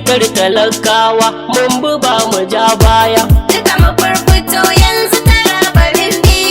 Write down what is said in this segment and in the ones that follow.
fitar talakawa mun bi ba mu ja baya. Duka mu furfuto yanzu Taraba rimbi,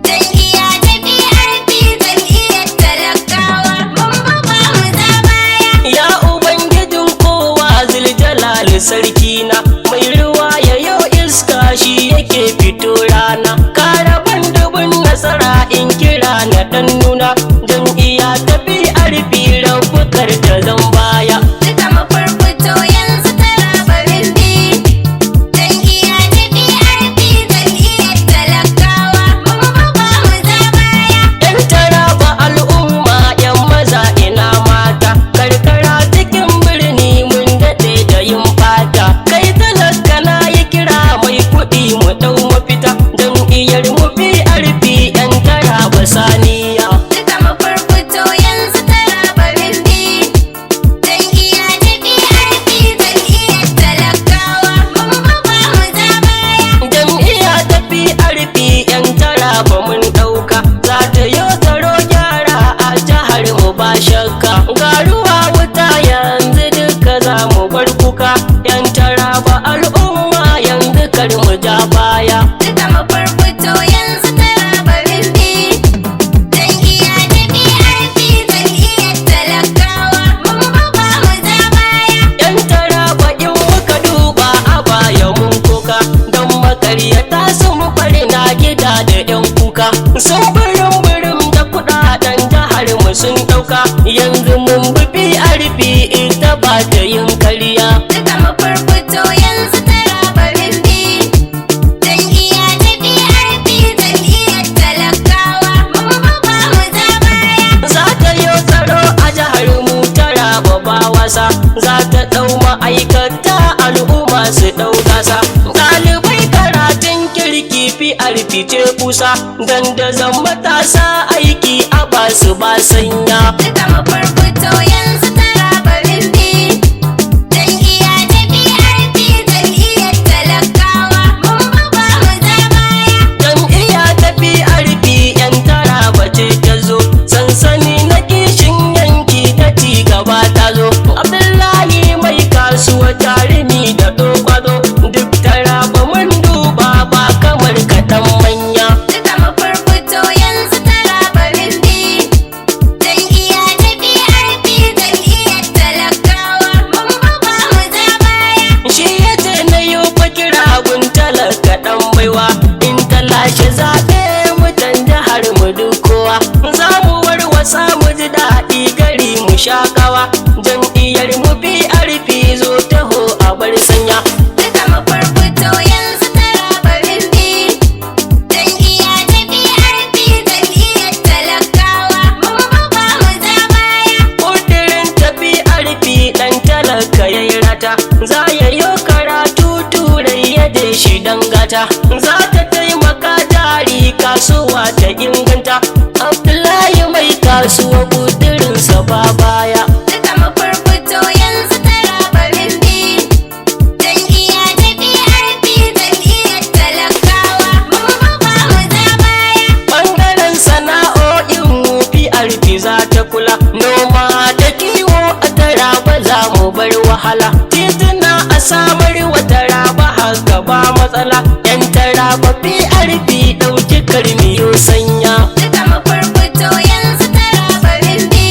jam'iyya ta PRP jam'iyyar talakawa mun bi ba mu ja baya. Ya Ubangijin kowa Zuljalali sarkina, mai ruwa ya yo iska shi yake fito rana. Karaban dubun nasara in kira na dan nuna, jam'iyya ta PRP rabukar ta zan baya. Duka mu furfuto yanzu Taraba rimbi, jam'iyya ta PRP jam'iyyar talakawa mun bi ba mu ja baya. Yan Taraba al'umma, yan maza ina mata, karkara cikin birni mun daɗe da yin fata. Kai talaka na yi kira mai kuɗi mu ɗau mafita, jam'iyyar mu PRP yan Taraba saniya. Duka mu furfuto yanzu Taraba rimbi, jam'iyya ta PRP jam'iyyar talakawa mun bi ba mu ja baya. Jam'iyya ta PRP yan Taraba mun ɗauka, za ta yo tsaro gyara a jihar mu ba shakka. Ga ruwa wuta yanzu duka za mu bar kuka, yan Taraba al'umma yanzu kar mu ja baya. Duka mu furfuto yanzu Taraba rimbi, jam'iyya ta PRP jam'iyyar talakawa mun bi ba mu ja baya. Yan Taraba in muka duba a baya mun kuka, don makaryata sun na gida da yan kuka. Sun birin da kudaden jihar mu sun dauka, yanzu mun bi PRP ita ba ta yin karya. Duka mu furfuto yanzu Taraba rimbi, jam'iyya ta PRP jam'iyyar talakawa mun bi ba mu ja baya. Za ta yi tsaro a jihar mu Taraba ba wasa, za ta dau ma'aikata al'umma su dau gasa. Ɗalibai karatun kirki PRP ce kusa, dandazon matasa aiki a basu ba sanya. Duka mu furfuto yanzu Taraba rimbi, jam'iyya ta PRP jam'iyyar talakawa mun bi ba mu ja baya. Jam'iyya ta PRP yan Taraba ce ta zo, sansani na kishin yanki ta ci gaba ta zo. Abdullahi mai kasuwa jarumi da dokwazo, duk Taraba mun duba ba kamar kaɗan manya. Duka mu furfuto yanzu Taraba rimbi, jam'iyya ta PRP jam'iyyar talakawa mun bi ba mu ja baya. Shi ya ce na yi fa kira gun talaka ɗan baiwa, in ta lashe zaɓe mutan jihar mu duk kowa. Za mu warwasa mu ji daɗi gari mu shakawa, jam'iyyar mu PRP zo taho a bar sanya. Duka mu furfuto yanzu Taraba rimbi, jam'iyya ta PRP jam'iyyar talakawa mun bi ba mu ja baya. Ƙudirin ta PRP ɗan talaka ya yi rata, za ya yi karatu turai ya je shi dangata. Za ta taimaka jari kasuwa ta inganta, Abdullahi mai kasuwa ƙudirinsa ba baya. Duka mu furfuto yanzu Taraba rimbi, jam'iyya ta PRP jam'iyyar talakawa mun bi ba mu ja baya. Ɓangaren sana'o'in mu PRP za ta kula, noma da kiwo a Taraba za mu bar wahala. Tituna a samar wa Taraba haka ba matsala, yan Taraba PRP ɗauki karmiyo sanya. Duka mu furfuto yanzu Taraba rimbi,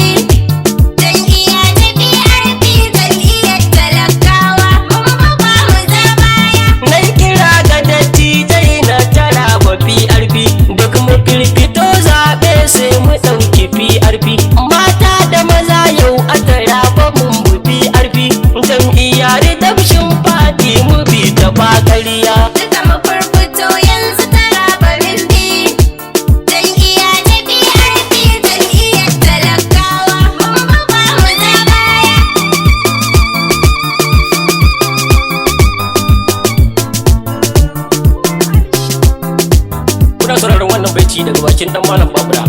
jam'iyya ta PRP jam'iyyar talakawa mun bi ba mu ja baya. Na kira ga dattijai na Taraba PRP, duk mu firfito zaɓe sai mu ɗauki PRP. Mata da maza yau a Taraba mun bi PRP, jam'iyya redemption party mu bi ta ba ƙarya. Duka mu furfuto yanzu Taraba rimbi, jam'iyya ta PRP jam'iyyar talakawa mun bi ba mu ja baya. Kuna sauraron wannan baiti daga bakin dan Malam Babura.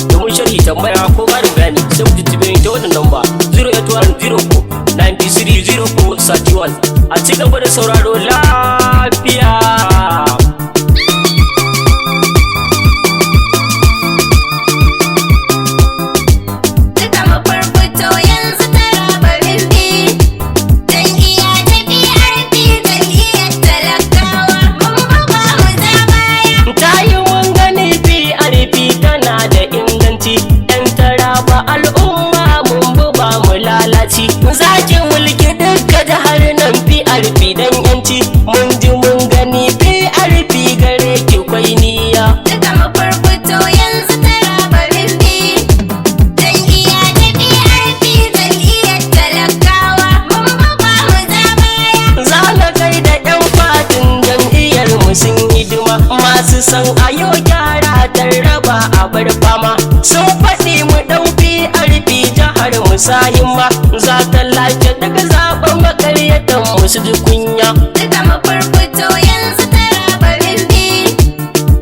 Domin sharhi tambaya ko ƙarin bayani sai mu tuntube ta wannan namba 08104930431. A ci gaba da sauraro lafiya. Duka mu furfuto yanzu Taraba rimbi, jam'iyya mu sa himma za ta lafiya daga zaben makaryatan musu ji kunya. Duka mafurfuto yanzu Taraba rimbi,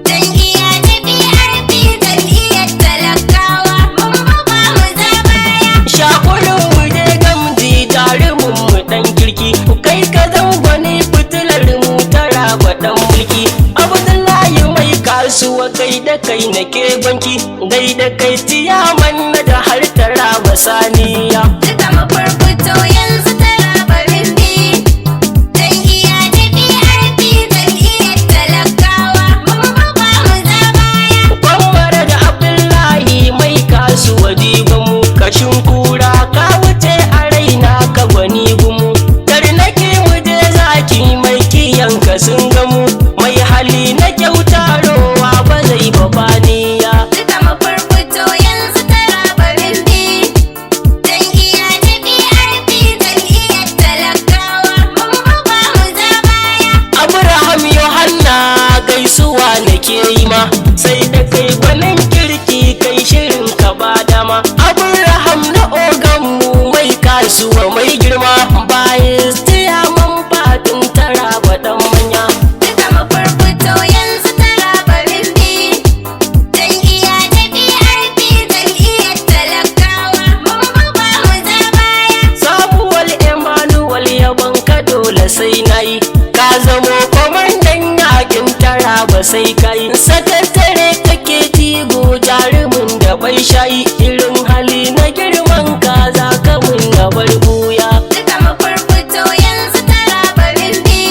jam'iyya ta PRP jam'iyyar talakawa, mun ba mu za baya. Shakurin mu dai gamji jarumin mu dan kirki, kai ka zan gwani fitilar mu Taraba dan mulki. Abdullahi mai kasuwa kai da kai nake banki, gai da kai ciyaman na da har Taraba saniya. Duka mafurfuto yanzu Taraba rimbi, jam'iyya ta PRP jam'iyyar talakawa, mun ba mu za baya. Kwamfara da Abdullahi mai kasuwa jigonmu, kashin kura ka wuce a raina ka gwani gumu. Tarnaki mu je zaki mai kiyanka sun gamu, mai hali na kyauta rowa ba zai ba baniya. Duka mafurfuto yanzu Taraba rimbi, jam'iyya ta PRP jam'iyyar talakawa, mun ba mu za baya. Abraham Yohanna gaisuwa nake yi ma, sai da kai gwanin kirki kai shirin ka ba dama. Abraham na oganmu mai kasuwa mai girma, bayan tiyaman fatin Taraba dan manya. Duka mafurfuto yanzu Taraba rimbi, jam'iyya ta PRP jam'iyyar talakawa, mun ba mu za baya. Samuwal Emmanuel yaban ka dole sai nayi, ka zamo kwamandan yakin Taraba sai kai. Sakatare kake tigo jarumin da bai shayi, irin hali na girman ka za ka mun gabar buya. Duka mafurfuto yanzu Taraba rimbi,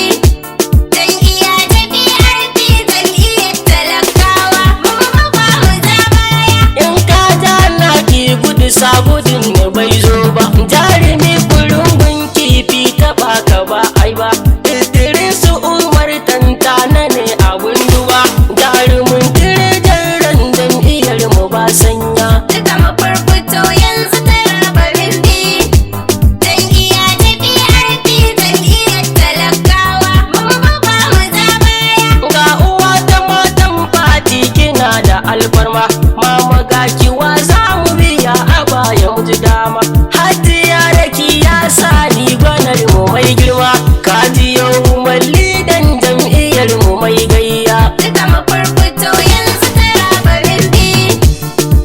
jam'iyya ta PRP jam'iyyar talakawa, mun ba mu za baya. In ka ja na ki gudu sabudin ne bai zo ba, jarumi kurungun kifi taɓa ka ba ai ba. Idrisu Umar tantana ne abun duba, jarumin dirijan randan iyar mu ba sanya. Duka mafurfuto yanzu Taraba rimbi, jam'iyya ta PRP jam'iyyar talakawa, mun ba mu za baya. Ga uwa ta matan fati kina da alfarma, mama ga kiwa za mu biya a baya mu ji dama. Hajiya raki ya sani gwanar mu mai girma, kaji yau malli dan jam'iyyar mu mai gayya. Duka mafurfuto yanzu Taraba rimbi,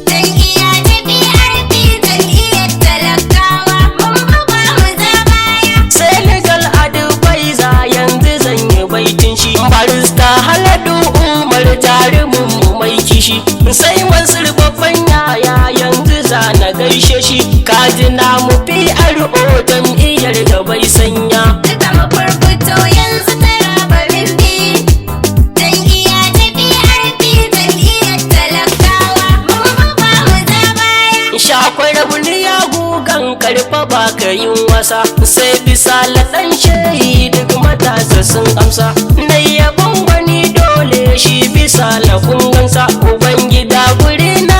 jam'iyya ta PRP jam'iyyar talakawa, mun ba mu za baya. Senegal advisor yanzu zan yi baitin shi, barista Haladu Umar jarumin mu mai kishi, sai Mansur babban yaya yanzu za na gaishe shi, kaji na mu PRO jam'iyyar da bai sanya. Duka mafurfuto yanzu Taraba rimbi, jam'iyya ta PRP jam'iyyar talakawa, mun ba mu za baya. Shakwai rabuni ya gugan karfa ba ka yin wasa, sai bisa laɗan shehi duk matasa sun amsa. Na yabon wani dole shi bisa lakungansa, ubangida guri na